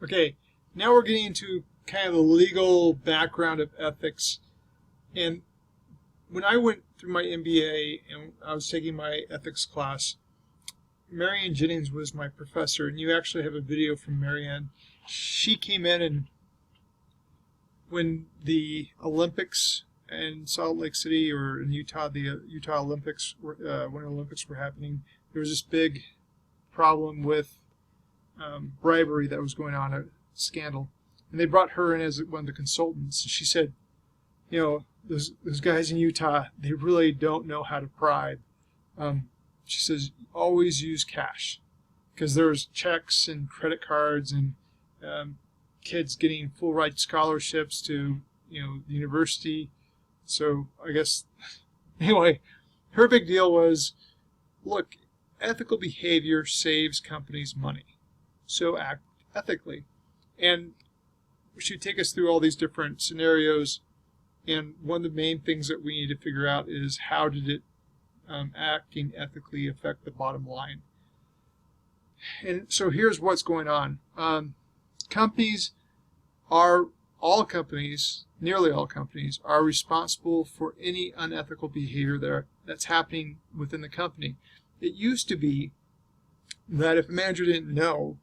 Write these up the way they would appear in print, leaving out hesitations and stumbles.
Okay, now we're getting into kind of the legal background of ethics. And when I went through my MBA and I was taking my ethics class, Marianne Jennings was my professor, and you actually have a video from Marianne. She came in, and when the Olympics in Salt Lake City or in Utah, the Utah Olympics, Winter Olympics were happening, there was this big problem with bribery that was going on, a scandal. And they brought her in as one of the consultants. And she said, those guys in Utah, they really don't know how to bribe. She says, always use cash, because there's checks and credit cards and kids getting full ride scholarships to the university. So I guess anyway, her big deal was, look, ethical behavior saves companies money, so act ethically. And she would take us through all these different scenarios, and one of the main things that we need to figure out is how did it acting ethically affect the bottom line. And so here's what's going on. Nearly all companies are responsible for any unethical behavior that's happening within the company. It used to be that if a manager didn't know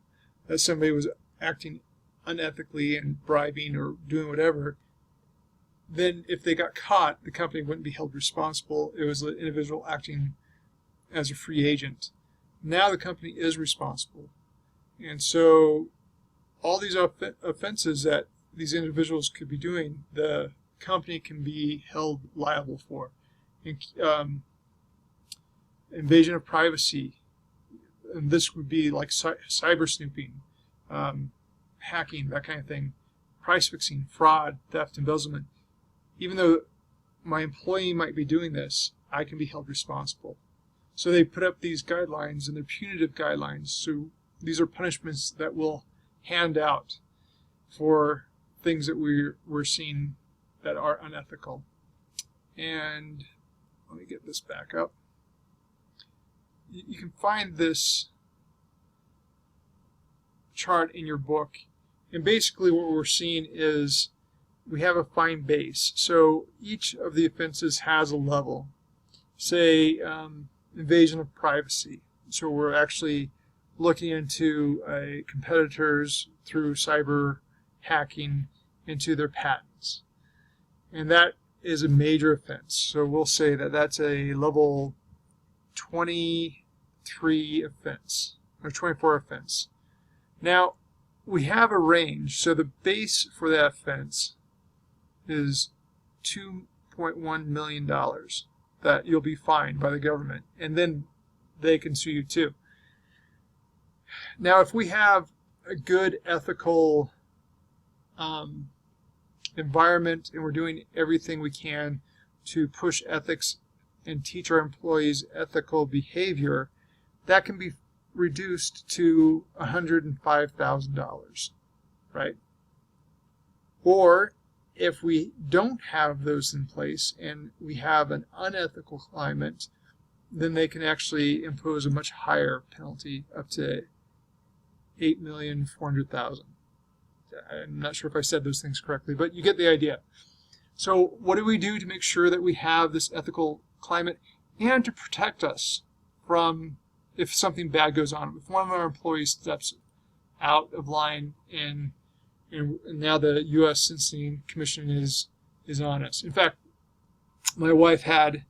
that somebody was acting unethically and bribing or doing whatever, then if they got caught, the company wouldn't be held responsible. It was the individual acting as a free agent. Now the company is responsible. And so all these offenses that these individuals could be doing, the company can be held liable for. Invasion of privacy, and this would be like cyber snooping, hacking, that kind of thing, price fixing, fraud, theft, embezzlement. Even though my employee might be doing this, I can be held responsible. So they put up these guidelines, and they're punitive guidelines. So these are punishments that we'll hand out for things that we're seeing that are unethical. And let me get this back up. You can find this chart in your book. And basically what we're seeing is we have a fine base. So each of the offenses has a level. Say invasion of privacy. So we're actually looking into competitors through cyber hacking into their patents. And that is a major offense. So we'll say that that's a level 23 offense, or 24 offense. Now, we have a range. So the base for that offense is $2.1 million that you'll be fined by the government. And then they can sue you too. Now, if we have a good ethical environment and we're doing everything we can to push ethics and teach our employees ethical behavior, that can be reduced to $105,000, right? Or if we don't have those in place and we have an unethical climate, then they can actually impose a much higher penalty, up to $8,400,000. I'm not sure if I said those things correctly, but you get the idea. So what do we do to make sure that we have this ethical climate and to protect us from if something bad goes on? If one of our employees steps out of line and now the U.S. Sentencing Commission is on us. In fact, my wife had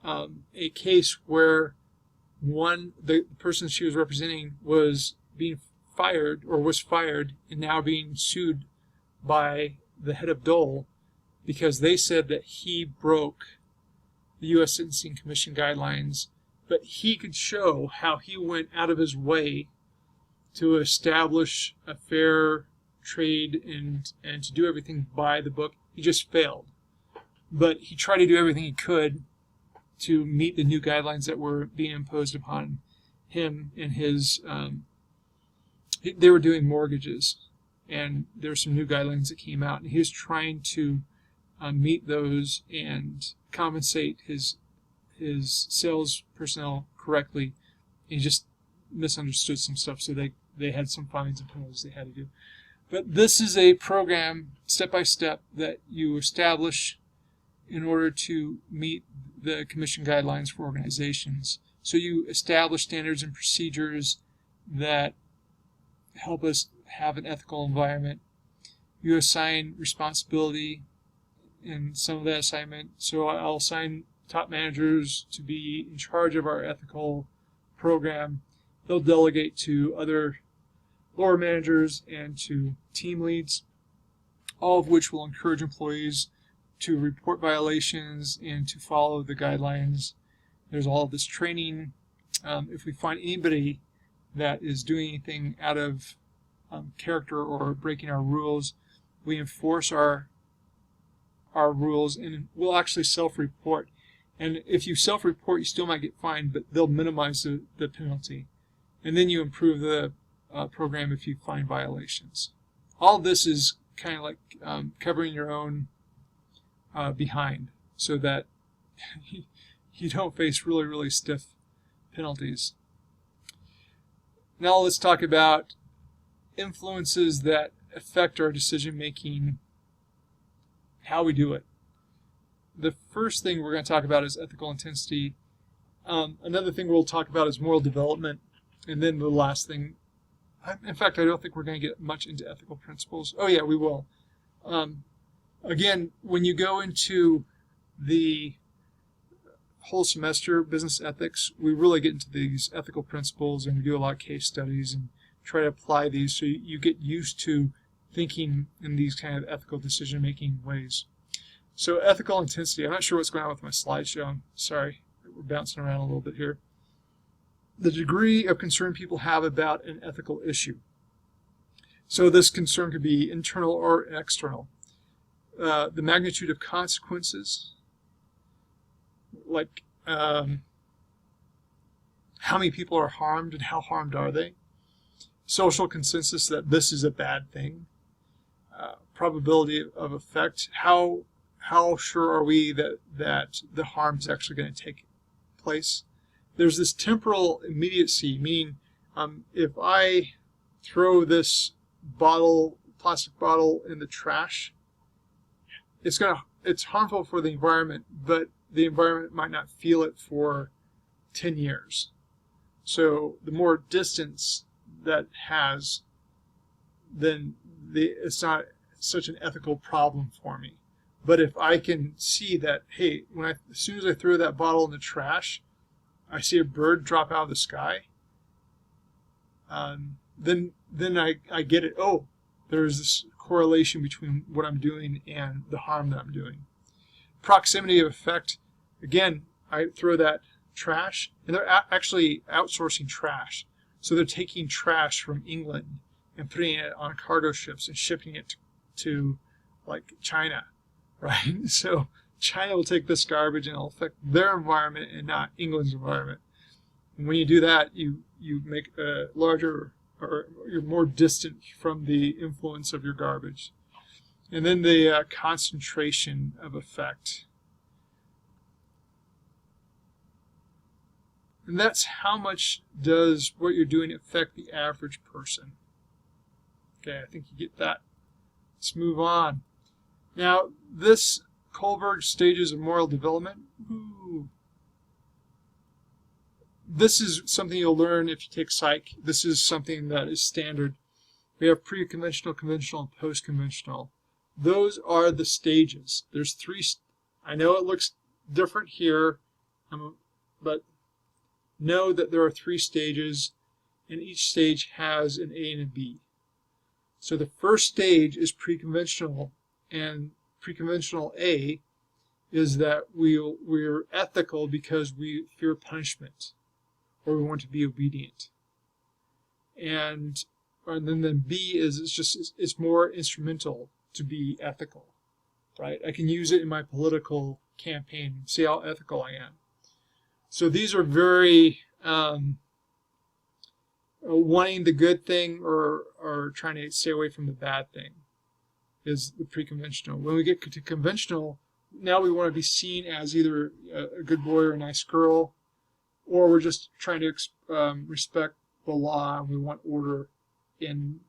a case where the person she was representing was being fired and now being sued by the head of Dole because they said that he broke the U.S. Sentencing Commission guidelines, but he could show how he went out of his way to establish a fair trade and to do everything by the book. He just failed. But he tried to do everything he could to meet the new guidelines that were being imposed upon him and his they were doing mortgages, and there were some new guidelines that came out, and he was trying to meet those and compensate his sales personnel correctly. He just misunderstood some stuff, so they they had some fines and penalties they had to do. But this is a program, step by step, that you establish in order to meet the commission guidelines for organizations. So you establish standards and procedures that help us have an ethical environment. You assign responsibility in some of that assignment. So I'll assign top managers to be in charge of our ethical program. They'll delegate to other lower managers and to team leads, all of which will encourage employees to report violations and to follow the guidelines. There's all of this training. If we find anybody that is doing anything out of character or breaking our rules, we enforce our rules, and we'll actually self-report. And if you self-report, you still might get fined, but they'll minimize the penalty. And then you improve the program if you find violations. All this is kind of like covering your own behind, so that you don't face really, really stiff penalties. Now let's talk about influences that affect our decision making, how we do it. The first thing we're going to talk about is ethical intensity. Another thing we'll talk about is moral development. And then the last thing, in fact, I don't think we're going to get much into ethical principles. Oh yeah, we will. Again, when you go into the whole semester, business ethics, we really get into these ethical principles, and we do a lot of case studies and try to apply these so you get used to thinking in these kind of ethical decision-making ways. So ethical intensity, I'm not sure what's going on with my slideshow. I'm sorry, we're bouncing around a little bit here. The degree of concern people have about an ethical issue. So this concern could be internal or external. The magnitude of consequences, like how many people are harmed and how harmed are they? Social consensus that this is a bad thing. Probability of effect. How sure are we that the harm is actually going to take place? There's this temporal immediacy, meaning if I throw this plastic bottle in the trash, it's harmful for the environment, but the environment might not feel it for 10 years. So the more distance that has, then it's not such an ethical problem for me. But if I can see that, hey, as soon as I throw that bottle in the trash, I see a bird drop out of the sky, then I get it. Oh, there's this correlation between what I'm doing and the harm that I'm doing. Proximity of effect. Again, I throw that trash, and they're actually outsourcing trash. So they're taking trash from England and putting it on cargo ships and shipping it to like China, right? So China will take this garbage and it'll affect their environment and not England's environment. And when you do that, you make a larger, or you're more distant from the influence of your garbage. And then the concentration of effect. And that's how much does what you're doing affect the average person. Okay, I think you get that. Let's move on. Now, this Kohlberg stages of moral development. Ooh. This is something you'll learn if you take psych. This is something that is standard. We have pre-conventional, conventional, and post-conventional. Those are the stages. There's three. I know it looks different here, but know that there are three stages, and each stage has an A and a B. So the first stage is pre-conventional, and pre-conventional A is that we're ethical because we fear punishment, or we want to be obedient. And then B is it's more instrumental to be ethical, right? I can use it in my political campaign, see how ethical I am. So these are very wanting the good thing or trying to stay away from the bad thing is the pre-conventional. When we get to conventional, now we want to be seen as either a good boy or a nice girl, or we're just trying to respect the law and we want order in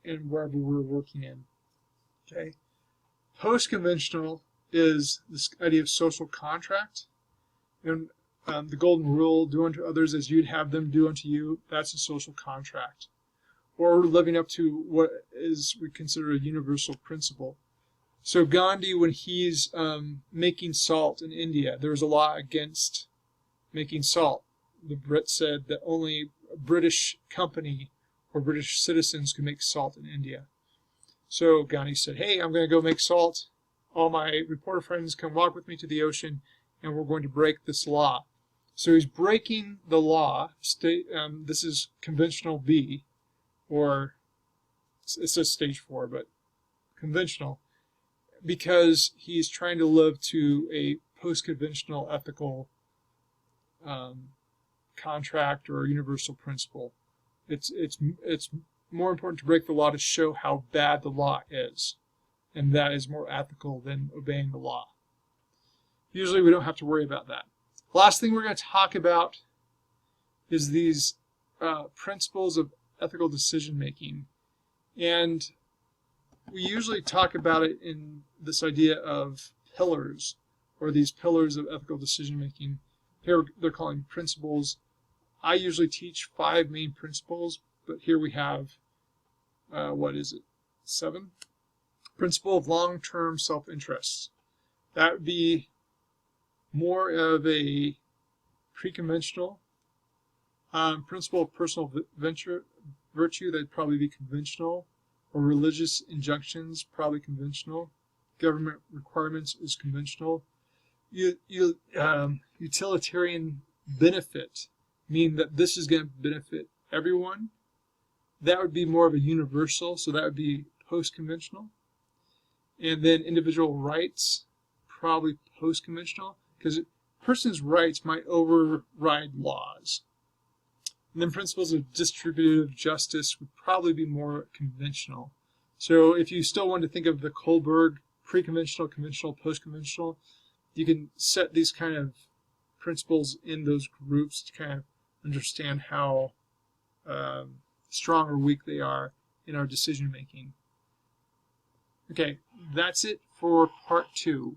wherever we're working in. Okay. Post-conventional is this idea of social contract. And the golden rule, do unto others as you'd have them do unto you, that's a social contract. Or living up to what is we consider a universal principle. So Gandhi, when he's making salt in India, there was a law against making salt. The Brits said that only a British company or British citizens could make salt in India. So Gandhi said, hey, I'm going to go make salt. All my reporter friends come walk with me to the ocean, and we're going to break this law. So he's breaking the law. This is conventional B, or it says stage 4, but conventional, because he's trying to live to a post-conventional ethical contract or universal principle. It's more important to break the law to show how bad the law is, and that is more ethical than obeying the law. Usually we don't have to worry about that. Last thing we're going to talk about is these principles of ethical decision making, and we usually talk about it in this idea of pillars, or these pillars of ethical decision making. Here they're calling principles. I usually teach 5 main principles, but here we have, 7? Principle of long-term self-interest. That would be more of a pre-conventional. Principle of personal virtue, that'd probably be conventional. Or religious injunctions, probably conventional. Government requirements is conventional. Utilitarian benefit, meaning that this is going to benefit everyone. That would be more of a universal, so that would be post-conventional. And then individual rights, probably post-conventional, because a person's rights might override laws. And then principles of distributive justice would probably be more conventional. So if you still want to think of the Kohlberg, pre-conventional, conventional, post-conventional, you can set these kind of principles in those groups to kind of understand how strong or weak they are in our decision making. Okay, that's it for part 2.